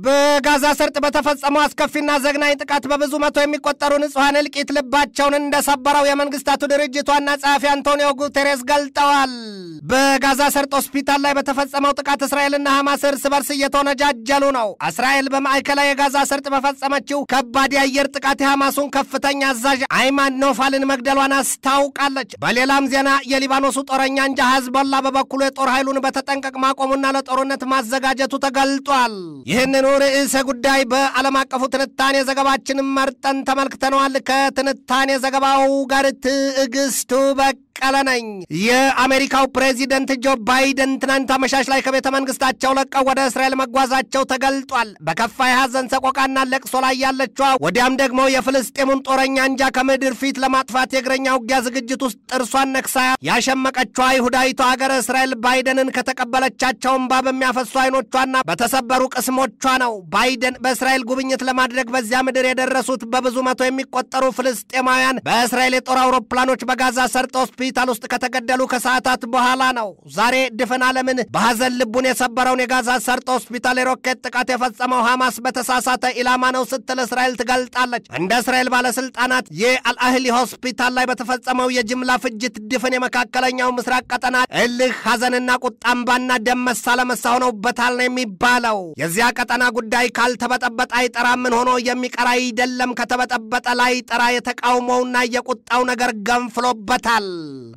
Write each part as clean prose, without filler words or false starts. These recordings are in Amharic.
በጋዛ ሰርጥ በተፈጸመው አስከፊና ዘግናኝ ጥቃት በብዙ መቶ የሚቆጠሩ ንጹሃን እልቂት ልባቸውን እንደሰበረው የመንግስታቱ ድርጅት ዋና ጸሐፊ አንቶኒዮ ጉቴሬስ ገልጠዋል። በጋዛ ሰርጥ ሆስፒታል ላይ በተፈጸመው ጥቃት እስራኤልና ሐማስ እርስ በርስ እየተወነጃጀሉ ነው። እስራኤል በማዕከላዊ የጋዛ ሰርጥ በፈጸመችው ከባድ የአየር ጥቃት የሐማሱን ከፍተኛ አዛዥ አይማን ኖፋልን መግደሏን አስታውቃለች። በሌላም ዜና የሊባኖሱ ጦረኛ አንጃ ሂዝቦላ በበኩሉ የጦር ኃይሉን በተጠንቀቅ ማቆሙና ለጦርነት ማዘጋጀቱ ተገልጧል። ይህንኑ ርዕሰ ጉዳይ በዓለም አቀፉ ትንታኔ ዘገባችን መርጠን ተመልክተነዋል። ከትንታኔ ዘገባው ጋር ትዕግስቱ በቀለ ነኝ። የአሜሪካው ፕሬዚደንት ጆ ባይደን ትናንት አመሻሽ ላይ ከቤተ መንግስታቸው ለቀው ወደ እስራኤል መጓዛቸው ተገልጧል። በከፋ የሐዘን ሰቆቃና ለቅሶ ላይ ያለችዋ ወዲያም ደግሞ የፍልስጤሙን ጦረኛ አንጃ ከምድር ፊት ለማጥፋት የእግረኛ ውጊያ ዝግጅት ውስጥ ጥርሷን ነክሳ ያሸመቀችዋ ይሁዳዊቷ ሀገር እስራኤል ባይደንን ከተቀበለቻቸው እንባ በሚያፈሱ አይኖቿና በተሰበሩ ቅስሞቿ ነው። ባይደን በእስራኤል ጉብኝት ለማድረግ በዚያ ምድር የደረሱት በብዙ መቶ የሚቆጠሩ ፍልስጤማውያን በእስራኤል የጦር አውሮፕላኖች በጋዛ ሰርጥ ሆስፒታል ውስጥ ከተገደሉ ከሰዓታት በኋላ ነው። ዛሬ ድፍን ዓለምን በሐዘን ልቡን የሰበረውን የጋዛ ሰርጥ ሆስፒታል የሮኬት ጥቃት የፈጸመው ሐማስ በተሳሳተ ኢላማ ነው ስትል እስራኤል ትገልጣለች። እንደ እስራኤል ባለስልጣናት የአልአህሊ ሆስፒታል ላይ በተፈጸመው የጅምላ ፍጅት ድፍን የመካከለኛው ምስራቅ ቀጠና እልህ፣ ሐዘንና ቁጣምባና ደም መሳ ለመሳ ሆነውበታል ነው የሚባለው። የዚያ ቀጠና ጉዳይ ካልተበጠበጠ አይጠራም። ምን ሆኖ የሚቀር አይደለም። ከተበጠበጠ ላይ ጠራ። የተቃውሞውና የቁጣው ነገር ገንፍሎበታል።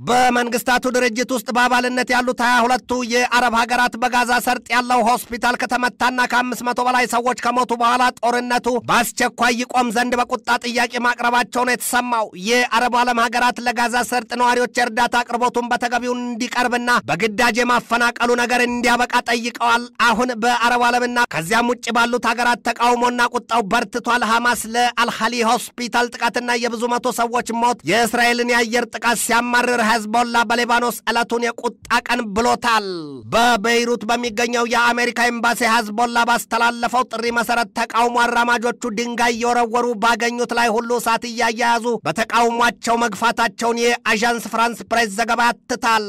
በመንግስታቱ ድርጅት ውስጥ በአባልነት ያሉት 22ቱ የአረብ ሀገራት በጋዛ ሰርጥ ያለው ሆስፒታል ከተመታና ከ500 በላይ ሰዎች ከሞቱ በኋላ ጦርነቱ በአስቸኳይ ይቆም ዘንድ በቁጣ ጥያቄ ማቅረባቸው ነው የተሰማው። የአረብ ዓለም ሀገራት ለጋዛ ሰርጥ ነዋሪዎች የእርዳታ አቅርቦቱን በተገቢው እንዲቀርብና በግዳጅ የማፈናቀሉ ነገር እንዲያበቃ ጠይቀዋል። አሁን በአረብ ዓለምና ከዚያም ውጭ ባሉት ሀገራት ተቃውሞና ቁጣው በርትቷል። ሐማስ ለአልሃሊ ሆስፒታል ጥቃትና የብዙ መቶ ሰዎች ሞት የእስራኤልን የአየር ጥቃት ሲያማርር ሂዝቦላ በሊባኖስ ዕለቱን የቁጣ ቀን ብሎታል። በቤይሩት በሚገኘው የአሜሪካ ኤምባሲ ሂዝቦላ ባስተላለፈው ጥሪ መሰረት ተቃውሞ አራማጆቹ ድንጋይ እየወረወሩ ባገኙት ላይ ሁሉ እሳት እያያያዙ በተቃውሟቸው መግፋታቸውን የአዣንስ ፍራንስ ፕሬስ ዘገባ ያትታል።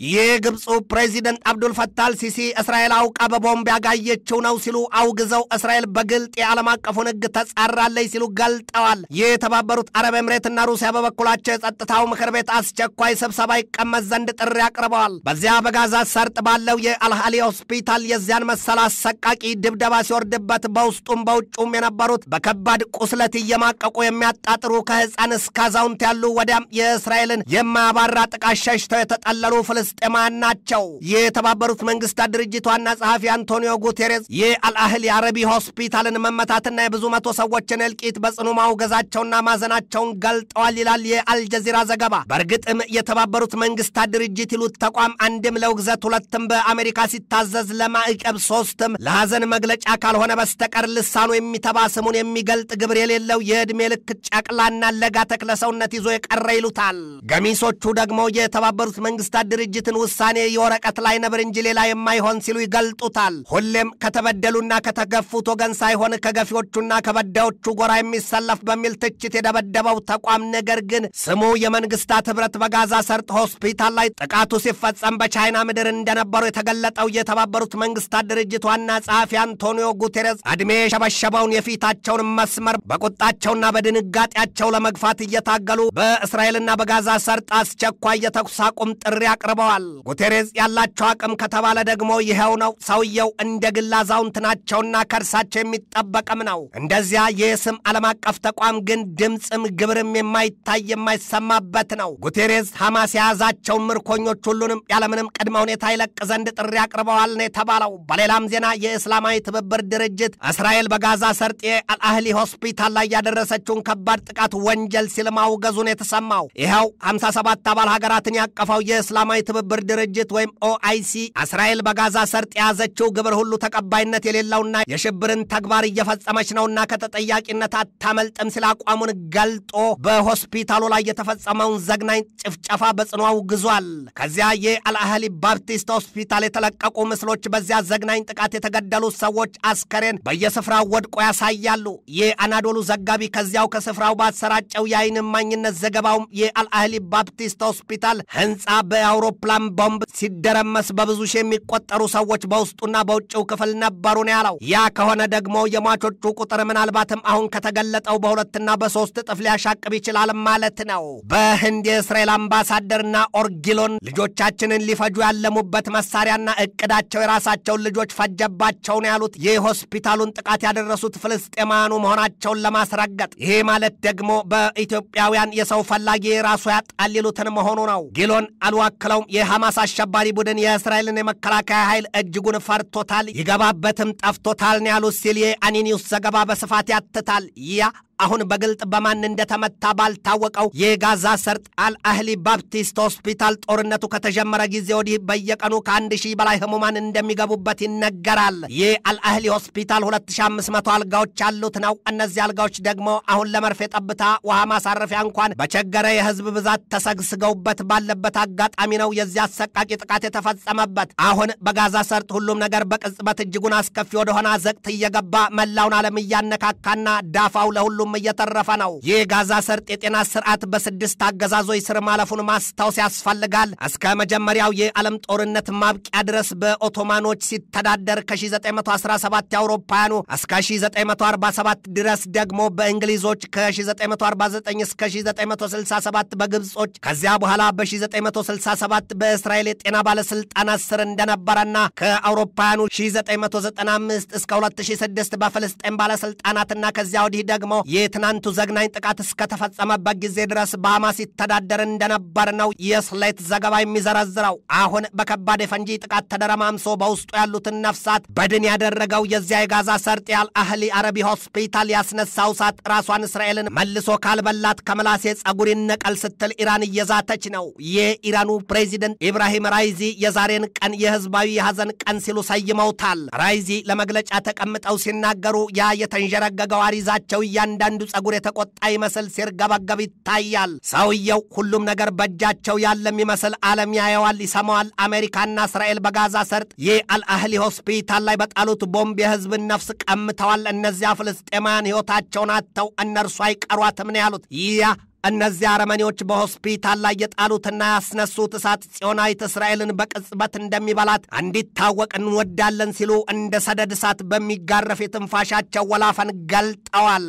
የግብፁ ፕሬዚደንት አብዱል ፈታህ አልሲሲ እስራኤል አውቃ በቦምብ ያጋየችው ነው ሲሉ አውግዘው እስራኤል በግልጥ የዓለም አቀፉን ሕግ ተጻራለች ሲሉ ገልጠዋል። የተባበሩት አረብ ኤምሬትና ሩሲያ በበኩላቸው የጸጥታው ምክር ቤት አስቸኳይ ስብሰባ ይቀመጥ ዘንድ ጥሪ አቅርበዋል። በዚያ በጋዛ ሰርጥ ባለው የአልሃሊ ሆስፒታል የዚያን መሰል አሰቃቂ ድብደባ ሲወርድበት በውስጡም በውጩም የነበሩት በከባድ ቁስለት እየማቀቁ የሚያጣጥሩ ከህፃን እስከ አዛውንት ያሉ ወዲያም የእስራኤልን የማያባራ ጥቃት ሸሽተው የተጠለሉ ፍልስጤማውያን ናቸው። የተባበሩት መንግስታት ድርጅት ዋና ጸሐፊ አንቶኒዮ ጉቴሬስ የአልአህሊ አረቢ ሆስፒታልን መመታትና የብዙ መቶ ሰዎችን እልቂት በጽኑ ማውገዛቸውና ማዘናቸውን ገልጠዋል ይላል የአልጀዚራ ዘገባ። በእርግጥም የተባበሩት መንግስታት ድርጅት ይሉት ተቋም አንድም ለውግዘት ሁለትም በአሜሪካ ሲታዘዝ ለማዕቀብ ሶስትም ለሐዘን መግለጫ ካልሆነ በስተቀር ልሳኑ የሚተባ ስሙን የሚገልጥ ግብር የሌለው የዕድሜ ልክ ጨቅላና ለጋ ተክለ ሰውነት ይዞ የቀረ ይሉታል። ገሚሶቹ ደግሞ የተባበሩት መንግስታት ድርጅትን ውሳኔ የወረቀት ላይ ነብር እንጂ ሌላ የማይሆን ሲሉ ይገልጡታል። ሁሌም ከተበደሉና ከተገፉት ወገን ሳይሆን ከገፊዎቹና ከበዳዮቹ ጎራ የሚሰለፍ በሚል ትችት የደበደበው ተቋም ነገር ግን ስሙ የመንግስታት ህብረት በጋዛ ሰርጥ ሆስፒታል ላይ ጥቃቱ ሲፈጸም በቻይና ምድር እንደነበሩ የተገለጠው የተባበሩት መንግስታት ድርጅት ዋና ጸሐፊ አንቶኒዮ ጉቴሬስ ዕድሜ የሸበሸበውን የፊታቸውን መስመር በቁጣቸውና በድንጋጤያቸው ለመግፋት እየታገሉ በእስራኤልና በጋዛ ሰርጥ አስቸኳይ የተኩስ አቁም ጥሪ አቅርበዋል። ጉቴሬስ ያላቸው አቅም ከተባለ ደግሞ ይኸው ነው። ሰውየው እንደ ግል አዛውንት ናቸውና ከእርሳቸው የሚጠበቅም ነው። እንደዚያ የስም ዓለም አቀፍ ተቋም ግን ድምፅም ግብርም የማይታይ የማይሰማበት ነው። ጉቴሬስ ሐማስ የያዛቸውን ምርኮኞች ሁሉንም ያለምንም ቅድመ ሁኔታ ይለቅ ዘንድ ጥሪ አቅርበዋል ነው የተባለው። በሌላም ዜና የእስላማዊ ትብብር ድርጅት እስራኤል በጋዛ ሰርጥ የአልአህሊ ሆስፒታል ላይ ያደረሰችውን ከባድ ጥቃት ወንጀል ሲል ማውገዙን የተሰማው ይኸው 57 አባል ሀገራትን ያቀፈው የእስላማዊ ትብብር ድርጅት ወይም ኦአይሲ እስራኤል በጋዛ ሰርጥ የያዘችው ግብር ሁሉ ተቀባይነት የሌለውና የሽብርን ተግባር እየፈጸመች ነውና ከተጠያቂነት አታመልጥም ሲል አቋሙን ገልጦ በሆስፒታሉ ላይ የተፈጸመውን ዘግናኝ ጭፍጨፋ በጽኑ አውግዟል። ከዚያ የአልአህሊ ባፕቲስት ሆስፒታል የተለቀቁ ምስሎች በዚያ ዘግናኝ ጥቃት የተገደሉ ሰዎች አስከሬን በየስፍራው ወድቆ ያሳያሉ። የአናዶሉ ዘጋቢ ከዚያው ከስፍራው ባሰራጨው የዓይን እማኝነት ዘገባውም የአልአህሊ ባፕቲስት ሆስፒታል ህንፃ በአውሮፕላን ቦምብ ሲደረመስ በብዙ ሺህ የሚቆጠሩ ሰዎች በውስጡና በውጭው ክፍል ነበሩ ነው ያለው። ነው። ያ ከሆነ ደግሞ የሟቾቹ ቁጥር ምናልባትም አሁን ከተገለጠው በሁለትና በሶስት እጥፍ ሊያሻቅብ ይችላል ማለት ነው። በህንድ የእስራኤል አምባሳደርና ኦርጊሎን ልጆቻችንን ሊፈጁ ያለሙበት መሳሪያና እቅዳቸው የራሳቸውን ልጆች ፈጀባቸው ነው ያሉት የሆስፒታሉን ጥቃት ያደረሱት ፍልስጤማውያኑ መሆናቸውን ለማስረገጥ። ይሄ ማለት ደግሞ በኢትዮጵያውያን የሰው ፈላጊ ራሱ ያጣሊሉትን መሆኑ ነው። ጊሎን አልዋክለውም የሐማስ አሸባሪ ቡድን የእስራኤልን የመከላከያ ኃይል እጅጉን ፈርቶታል፣ ይገባበትም ጠፍቶታል ነው ያሉት ሲል የአኒኒውስ ዘገባ በስፋት ያትታል። ያ አሁን በግልጥ በማን እንደተመታ ባልታወቀው የጋዛ ሰርጥ አልአህሊ ባፕቲስት ሆስፒታል ጦርነቱ ከተጀመረ ጊዜ ወዲህ በየቀኑ ከ1000 በላይ ህሙማን እንደሚገቡበት ይነገራል። የአልአህሊ ሆስፒታል 2500 አልጋዎች ያሉት ነው። እነዚህ አልጋዎች ደግሞ አሁን ለመርፌ ጠብታ ውሃ ማሳረፊያ እንኳን በቸገረ የህዝብ ብዛት ተሰግስገውበት ባለበት አጋጣሚ ነው የዚህ አሰቃቂ ጥቃት የተፈጸመበት። አሁን በጋዛ ሰርጥ ሁሉም ነገር በቅጽበት እጅጉን አስከፊ ወደሆነ አዘቅት እየገባ መላውን ዓለም እያነካካና ዳፋው ለሁሉም እየተረፈ ነው። የጋዛ ሰርጥ የጤና ስርዓት በስድስት አገዛዞች ስር ማለፉን ማስታወስ ያስፈልጋል። እስከ መጀመሪያው የዓለም ጦርነት ማብቂያ ድረስ በኦቶማኖች ሲተዳደር ከ1917 የአውሮፓውያኑ እስከ 1947 ድረስ ደግሞ በእንግሊዞች ከ1949 እስከ 1967 በግብጾች ከዚያ በኋላ በ1967 በእስራኤል የጤና ባለስልጣናት ስር እንደነበረና ከአውሮፓውያኑ 1995 እስከ 2006 በፍልስጤም ባለስልጣናትና ከዚያ ወዲህ ደግሞ የትናንቱ ዘግናኝ ጥቃት እስከተፈጸመበት ጊዜ ድረስ በሐማስ ይተዳደር እንደነበር ነው የስሌት ዘገባ የሚዘረዝረው። አሁን በከባድ የፈንጂ ጥቃት ተደረማምሶ በውስጡ ያሉትን ነፍሳት በድን ያደረገው የዚያ የጋዛ ሰርጥ የአልአህሊ አረቢ ሆስፒታል ያስነሳው እሳት ራሷን እስራኤልን መልሶ ካልበላት ከምላሴ ጸጉር ይነቀል ስትል ኢራን እየዛተች ነው። የኢራኑ ፕሬዚደንት ኢብራሂም ራይዚ የዛሬን ቀን የህዝባዊ የሐዘን ቀን ሲሉ ሰይመውታል። ራይዚ ለመግለጫ ተቀምጠው ሲናገሩ ያ የተንጀረገገው አሪዛቸው እያንዳንዱ ጸጉር የተቆጣ ይመስል ሲርገበገብ ይታያል። ሰውየው ሁሉም ነገር በእጃቸው ያለም ይመስል ዓለም ያየዋል፣ ይሰማዋል። አሜሪካና እስራኤል በጋዛ ሰርጥ የአልአህሊ ሆስፒታል ላይ በጣሉት ቦምብ የህዝብን ነፍስ ቀምተዋል። እነዚያ ፍልስጤማውያን ሕይወታቸውን አጥተው እነርሱ አይቀሯትም ነው ያሉት። እነዚህ አረመኔዎች በሆስፒታል ላይ የጣሉትና ያስነሱት እሳት ጽዮናዊት እስራኤልን በቅጽበት እንደሚበላት እንዲታወቅ እንወዳለን ሲሉ እንደ ሰደድ እሳት በሚጋረፍ የትንፋሻቸው ወላፈን ገልጠዋል።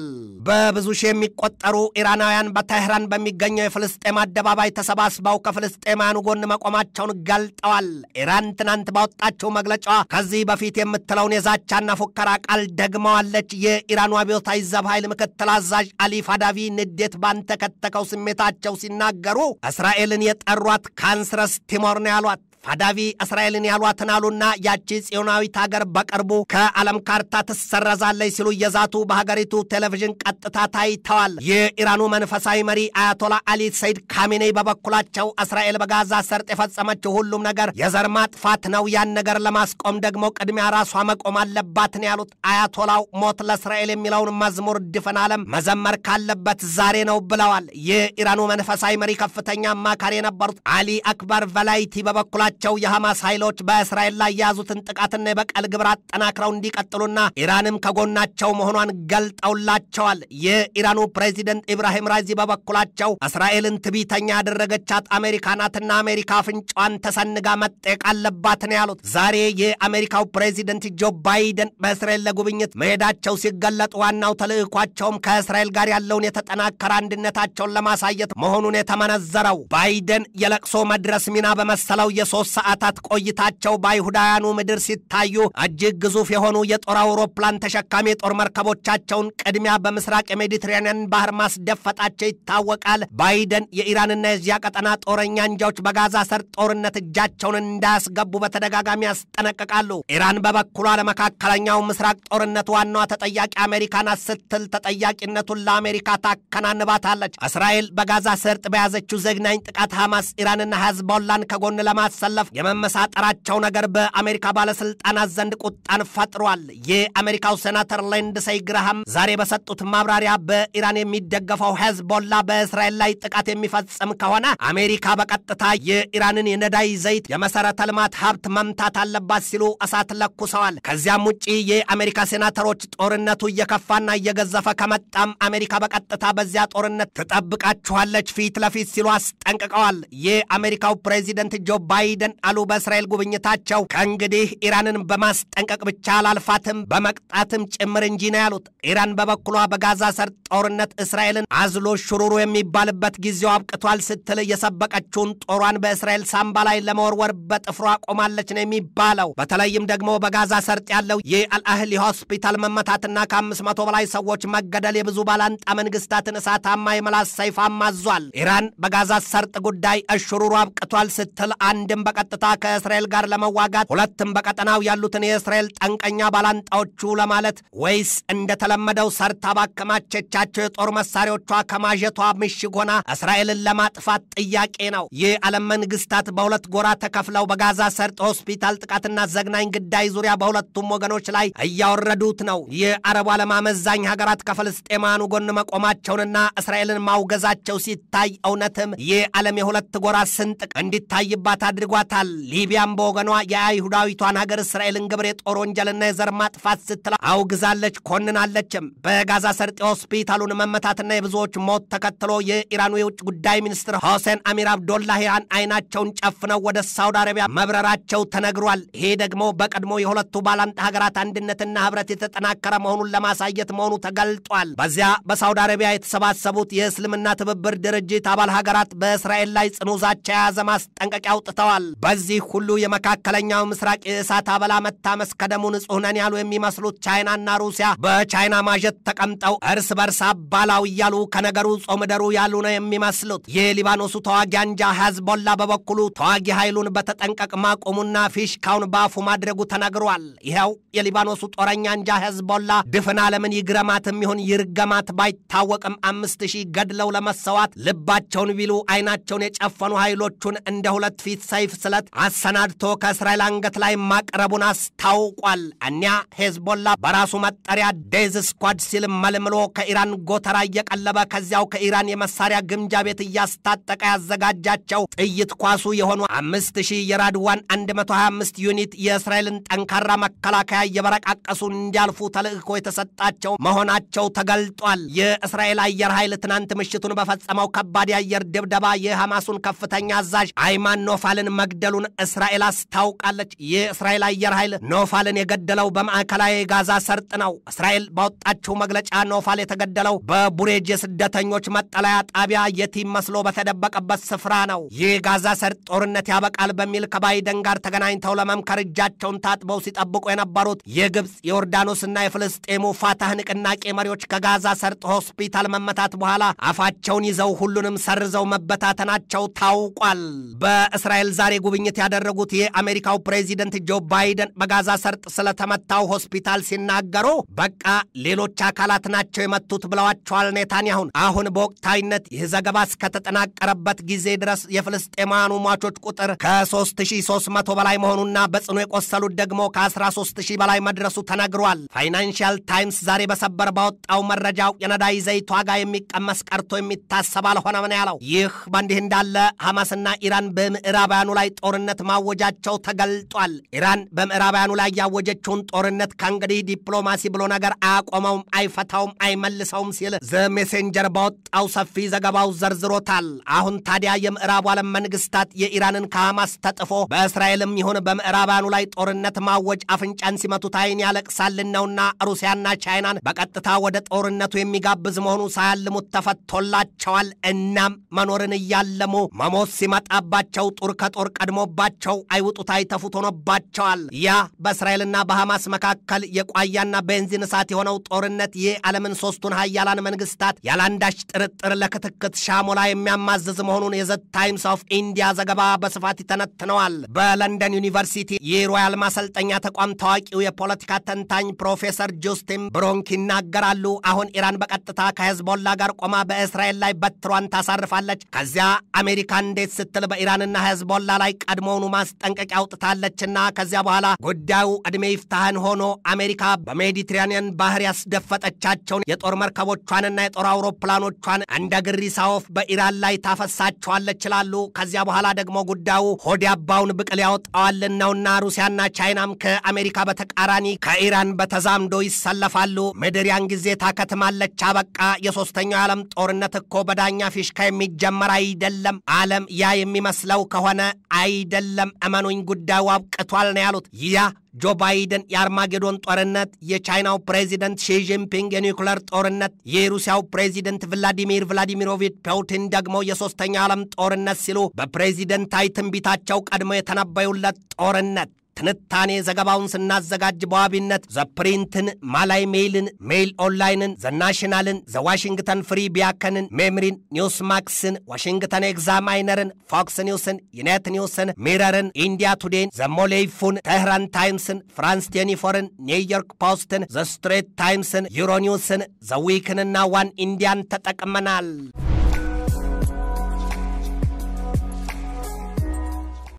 በብዙ ሺህ የሚቆጠሩ ኢራናውያን በቴህራን በሚገኘው የፍልስጤም አደባባይ ተሰባስበው ከፍልስጤማውያኑ ጎን መቆማቸውን ገልጠዋል። ኢራን ትናንት ባወጣችው መግለጫዋ ከዚህ በፊት የምትለውን የዛቻና ፉከራ ቃል ደግመዋለች። የኢራኑ አብዮታዊ ዘብ ኃይል ምክትል አዛዥ አሊ ፋዳቪ ንዴት ባንተከተከው ስሜታቸው ሲናገሩ እስራኤልን የጠሯት ካንስረስ ቲሞር ነው ያሏት። ፋዳቪ እስራኤልን ያሏትን አሉና ያቺ ጽዮናዊት ሀገር በቅርቡ ከዓለም ካርታ ትሰረዛለች ሲሉ እየዛቱ በሀገሪቱ ቴሌቪዥን ቀጥታ ታይተዋል። የኢራኑ መንፈሳዊ መሪ አያቶላ አሊ ሰይድ ካሜኔይ በበኩላቸው እስራኤል በጋዛ ሰርጥ የፈጸመችው ሁሉም ነገር የዘር ማጥፋት ነው፣ ያን ነገር ለማስቆም ደግሞ ቅድሚያ ራሷ መቆም አለባት ነው ያሉት። አያቶላው ሞት ለእስራኤል የሚለውን መዝሙር ድፍን ዓለም መዘመር ካለበት ዛሬ ነው ብለዋል። የኢራኑ መንፈሳዊ መሪ ከፍተኛ አማካሪ የነበሩት አሊ አክበር ቨላይቲ በበኩላቸው የሐማስ ኃይሎች በእስራኤል ላይ የያዙትን ጥቃትና የበቀል ግብር አጠናክረው እንዲቀጥሉና ኢራንም ከጎናቸው መሆኗን ገልጠውላቸዋል። የኢራኑ ፕሬዚደንት ኢብራሂም ራይዚ በበኩላቸው እስራኤልን ትዕቢተኛ ያደረገቻት አሜሪካ ናትና አሜሪካ አፍንጫዋን ተሰንጋ መጠየቅ አለባት ነው ያሉት። ዛሬ የአሜሪካው ፕሬዚደንት ጆ ባይደን በእስራኤል ለጉብኝት መሄዳቸው ሲገለጥ ዋናው ተልዕኳቸውም ከእስራኤል ጋር ያለውን የተጠናከረ አንድነታቸውን ለማሳየት መሆኑን የተመነዘረው ባይደን የለቅሶ መድረስ ሚና በመሰለው የ3 ሰዓታት ቆይታቸው በአይሁዳውያኑ ምድር ሲታዩ እጅግ ግዙፍ የሆኑ የጦር አውሮፕላን ተሸካሚ የጦር መርከቦቻቸውን ቅድሚያ በምስራቅ የሜዲትራኒያን ባህር ማስደፈጣቸው ይታወቃል። ባይደን የኢራንና የዚያ ቀጠና ጦረኛ አንጃዎች በጋዛ ሰርጥ ጦርነት እጃቸውን እንዳያስገቡ በተደጋጋሚ ያስጠነቅቃሉ። ኢራን በበኩሏ ለመካከለኛው ምስራቅ ጦርነት ዋናዋ ተጠያቂ አሜሪካ ናት ስትል ተጠያቂነቱን ለአሜሪካ ታከናንባታለች። እስራኤል በጋዛ ሰርጥ በያዘችው ዘግናኝ ጥቃት ሐማስ ኢራንና ሂዝቦላን ከጎን ለማሰለፍ የመመሳጠራቸው ነገር በአሜሪካ ባለስልጣናት ዘንድ ቁጣን ፈጥሯል። የአሜሪካው ሴናተር ሊንድሴይ ግራሃም ዛሬ በሰጡት ማብራሪያ በኢራን የሚደገፈው ሂዝቦላ በእስራኤል ላይ ጥቃት የሚፈጽም ከሆነ አሜሪካ በቀጥታ የኢራንን የነዳጅ ዘይት የመሰረተ ልማት ሀብት መምታት አለባት ሲሉ እሳት ለኩሰዋል። ከዚያም ውጪ የአሜሪካ ሴናተሮች ጦርነቱ እየከፋና እየገዘፈ ከመጣም አሜሪካ በቀጥታ በዚያ ጦርነት ትጠብቃችኋለች ፊት ለፊት ሲሉ አስጠንቅቀዋል። የአሜሪካው ፕሬዚደንት ጆ ባይደን ባይደን አሉ በእስራኤል ጉብኝታቸው ከእንግዲህ ኢራንን በማስጠንቀቅ ብቻ አላልፋትም በመቅጣትም ጭምር እንጂ ነው ያሉት። ኢራን በበኩሏ በጋዛ ሰርጥ ጦርነት እስራኤልን አዝሎ ሽሩሩ የሚባልበት ጊዜው አብቅቷል ስትል የሰበቀችውን ጦሯን በእስራኤል ሳምባ ላይ ለመወርወር በጥፍሯ ቆማለች ነው የሚባለው። በተለይም ደግሞ በጋዛ ሰርጥ ያለው የአልአህሊ ሆስፒታል መመታትና ከ500 በላይ ሰዎች መገደል የብዙ ባላንጣ መንግስታትን እሳታማ የመላስ ሰይፍ አማዟል። ኢራን በጋዛ ሰርጥ ጉዳይ እሽሩሩ አብቅቷል ስትል አንድም በቀጥታ ከእስራኤል ጋር ለመዋጋት ሁለትም በቀጠናው ያሉትን የእስራኤል ጠንቀኛ ባላንጣዎቹ ለማለት ወይስ እንደተለመደው ሰርታ ባከማቸቻቸው የጦር መሳሪያዎቿ ከማጀቷ ምሽግ ሆና እስራኤልን ለማጥፋት ጥያቄ ነው። የዓለም መንግስታት በሁለት ጎራ ተከፍለው በጋዛ ሰርጥ ሆስፒታል ጥቃትና ዘግናኝ ግዳይ ዙሪያ በሁለቱም ወገኖች ላይ እያወረዱት ነው። የአረቡ ዓለም አመዛኝ ሀገራት ከፍልስጤማኑ ጎን መቆማቸውንና እስራኤልን ማውገዛቸው ሲታይ እውነትም የዓለም የሁለት ጎራ ስንጥቅ እንዲታይባት አድርጓታል። ሊቢያም በወገኗ የአይሁዳዊቷን ሀገር እስራኤልን ግብር የጦር ወንጀልና የዘር ማጥፋት ስትል አውግዛለች፣ ኮንናለችም። በጋዛ ሰርጥ ሆስፒታሉን መመታትና የብዙዎች ሞት ተከትሎ የኢራኑ የውጭ ጉዳይ ሚኒስትር ሆሴን አሚር አብዶላሂያን አይናቸውን ጨፍነው ወደ ሳውዲ አረቢያ መብረራቸው ተነግሯል። ይሄ ደግሞ በቀድሞ የሁለቱ ባላንጣ ሀገራት አንድነትና ህብረት የተጠናከረ መሆኑን ለማሳየት መሆኑ ተገልጧል። በዚያ በሳውዲ አረቢያ የተሰባሰቡት የእስልምና ትብብር ድርጅት አባል ሀገራት በእስራኤል ላይ ጽኑ ዛቻ የያዘ ማስጠንቀቂያ አውጥተዋል። በዚህ ሁሉ የመካከለኛው ምስራቅ የእሳት አበላ መታመስ ከደሙ ንጹህ ነን ያሉ የሚመስሉት ቻይናና ሩሲያ በቻይና ማጀት ተቀምጠው እርስ በርስ አባላው እያሉ ከነገሩ ጾምደሩ ያሉ ነው የሚመስሉት። የሊባኖሱ ተዋጊ አንጃ ሄዝቦላ በበኩሉ ተዋጊ ኃይሉን በተጠንቀቅ ማቆሙና ፊሽካውን ባፉ ማድረጉ ተነግሯል። ይኸው የሊባኖሱ ጦረኛ አንጃ ሄዝቦላ ድፍን ዓለምን ይግረማትም ይሁን ይርገማት ባይታወቅም 5000 ገድለው ለመሰዋት ልባቸውን ቢሉ አይናቸውን የጨፈኑ ኃይሎቹን እንደ ሁለት ፊት ሰይፍ ስለት አሰናድቶ ከእስራኤል አንገት ላይ ማቅረቡን አስታውቋል። እኒያ ሄዝቦላ በራሱ መጠሪያ ዴዝ ስኳድ ሲል መልምሎ ከኢራን ጎተራ እየቀለበ ከዚያው ከኢራን የመሳሪያ ግምጃ ቤት እያስታጠቀ ያዘጋጃቸው ጥይት ኳሱ የሆኑ 5000 የራድዋን 125 ዩኒት የእስራኤልን ጠንካራ መከላከያ እየበረቃቀሱ እንዲያልፉ ተልእኮ የተሰጣቸው መሆናቸው ተገልጧል። የእስራኤል አየር ኃይል ትናንት ምሽቱን በፈጸመው ከባድ የአየር ድብደባ የሐማሱን ከፍተኛ አዛዥ አይማን ኖፋልን መግደሉን እስራኤል አስታውቃለች። የእስራኤል አየር ኃይል ኖፋልን የገደለው በማዕከላዊ ጋዛ ሰርጥ ነው። እስራኤል ባወጣችው መግለጫ ኖፋል የተገደለው በቡሬጅ የስደተኞች መጠለያ ጣቢያ የቲም መስሎ በተደበቀበት ስፍራ ነው። የጋዛ ሰርጥ ጦርነት ያበቃል በሚል ከባይደን ጋር ተገናኝተው ለመምከር እጃቸውን ታጥበው ሲጠብቁ የነበሩት የግብፅ የዮርዳኖስና የፍልስጤሙ ፋታህ ንቅናቄ መሪዎች ከጋዛ ሰርጥ ሆስፒታል መመታት በኋላ አፋቸውን ይዘው ሁሉንም ሰርዘው መበታተናቸው ታውቋል። በእስራኤል ዛሬ ጉብኝት ያደረጉት የአሜሪካው ፕሬዚደንት ጆ ባይደን በጋዛ ሰርጥ ስለተመታው ሆስፒታል ሲናገሩ በቃ ሌሎች አካላት ናቸው የመቱት ብለዋቸዋል ኔታንያሁን። አሁን በወቅታዊነት ይህ ዘገባ እስከተጠናቀረበት ጊዜ ድረስ የፍልስጤማኑ ሟቾች ቁጥር ከ3300 በላይ መሆኑና በጽኑ የቆሰሉት ደግሞ ከ13000 በላይ መድረሱ ተነግሯል። ፋይናንሻል ታይምስ ዛሬ በሰበር ባወጣው መረጃው የነዳጅ ዘይት ዋጋ የሚቀመስ ቀርቶ የሚታሰብ አልሆነም ነው ያለው። ይህ በእንዲህ እንዳለ ሐማስና ኢራን በምዕራባውያኑ ላይ ጦርነት ማወጃቸው ተገልጧል። ኢራን በምዕራባውያኑ ላይ ያወጀችውን ጦርነት ከእንግዲህ ዲፕሎማሲ ብሎ ነገር አያቆመውም፣ አይፈታውም፣ አይመልሰውም ሲል ዘ ሜሴንጀር ባወጣው ሰፊ ዘገባው ዘርዝሮታል። አሁን ታዲያ የምዕራቡ ዓለም መንግስታት የኢራንን ከሐማስ ተጥፎ በእስራኤልም ይሁን በምዕራባውያኑ ላይ ጦርነት ማወጅ አፍንጫን ሲመቱት አይን ያለቅሳልን ነውና ሩሲያና ቻይናን በቀጥታ ወደ ጦርነቱ የሚጋብዝ መሆኑ ሳያልሙት ተፈቶላቸዋል። እናም መኖርን እያለሙ መሞት ሲመጣባቸው ጡር ከጦር ቀድሞባቸው አይውጡት አይተፉት ሆኖባቸዋል። ያ በእስራኤልና በሐማስ መካከል የቋያና ቤንዚን እሳት የሆነው ጦርነት የዓለምን ሶስቱን ሀያላን መንግስታት ያላንዳች ጥርጥር ለክትክት ሻሞላ የሚያማዝዝ መሆኑን የዘ ታይምስ ኦፍ ኢንዲያ ዘገባ በስፋት ይተነትነዋል። በለንደን ዩኒቨርሲቲ የሮያል ማሰልጠኛ ተቋም ታዋቂው የፖለቲካ ተንታኝ ፕሮፌሰር ጆስቲን ብሮንክ ይናገራሉ። አሁን ኢራን በቀጥታ ከሄዝቦላ ጋር ቆማ በእስራኤል ላይ በትሯን ታሳርፋለች። ከዚያ አሜሪካ እንዴት ስትል በኢራንና ሄዝቦላ ላይ ቀድሞውኑ ማስጠንቀቂያ አውጥታለችና ከዚያ በኋላ ጉዳዩ ዕድሜ ይፍታህን ሆኖ አሜሪካ በሜዲትራኒያን ባህር ያስደፈጠቻቸውን የጦር መርከቦቿንና የጦር አውሮፕላኖቿን እንደ ግሪሳ ወፍ በኢራን ላይ ታፈሳቸዋለች ይላሉ። ከዚያ በኋላ ደግሞ ጉዳዩ ሆድ ያባውን ብቅል ያወጣዋልን ነውና ሩሲያና ቻይናም ከአሜሪካ በተቃራኒ ከኢራን በተዛምዶ ይሰለፋሉ። ምድር ያን ጊዜ ታከትማለች። አበቃ። የሶስተኛው ዓለም ጦርነት እኮ በዳኛ ፊሽካ የሚጀመር አይደለም። ዓለም ያ የሚመስለው ከሆነ አይደለም እመኑኝ ጉዳዩ አብቅቷል ነው ያሉት። ያ ጆ ባይደን የአርማጌዶን ጦርነት፣ የቻይናው ፕሬዚደንት ሺ ጂንፒንግ የኒውክለር ጦርነት፣ የሩሲያው ፕሬዚደንት ቭላዲሚሮቪች ፑቲን ደግሞ የሶስተኛው ዓለም ጦርነት ሲሉ በፕሬዚደንታዊ ትንቢታቸው ቀድሞ የተነበዩለት ጦርነት። ትንታኔ ዘገባውን ስናዘጋጅ በዋቢነት ዘፕሪንትን፣ ማላይ ሜይልን፣ ሜይል ኦንላይንን፣ ዘናሽናልን፣ ዘዋሽንግተን ፍሪ ቢያከንን፣ ሜምሪን፣ ኒውስ ማክስን፣ ዋሽንግተን ኤግዛማይነርን፣ ፎክስ ኒውስን፣ ዩኔት ኒውስን፣ ሚረርን፣ ኢንዲያ ቱዴይን፣ ዘሞሌይፉን፣ ተህራን ታይምስን፣ ፍራንስ 24ን፣ ኒውዮርክ ፖስትን፣ ዘስትሬት ታይምስን፣ ዩሮኒውስን፣ ዘዊክንና ዋን ኢንዲያን ተጠቅመናል።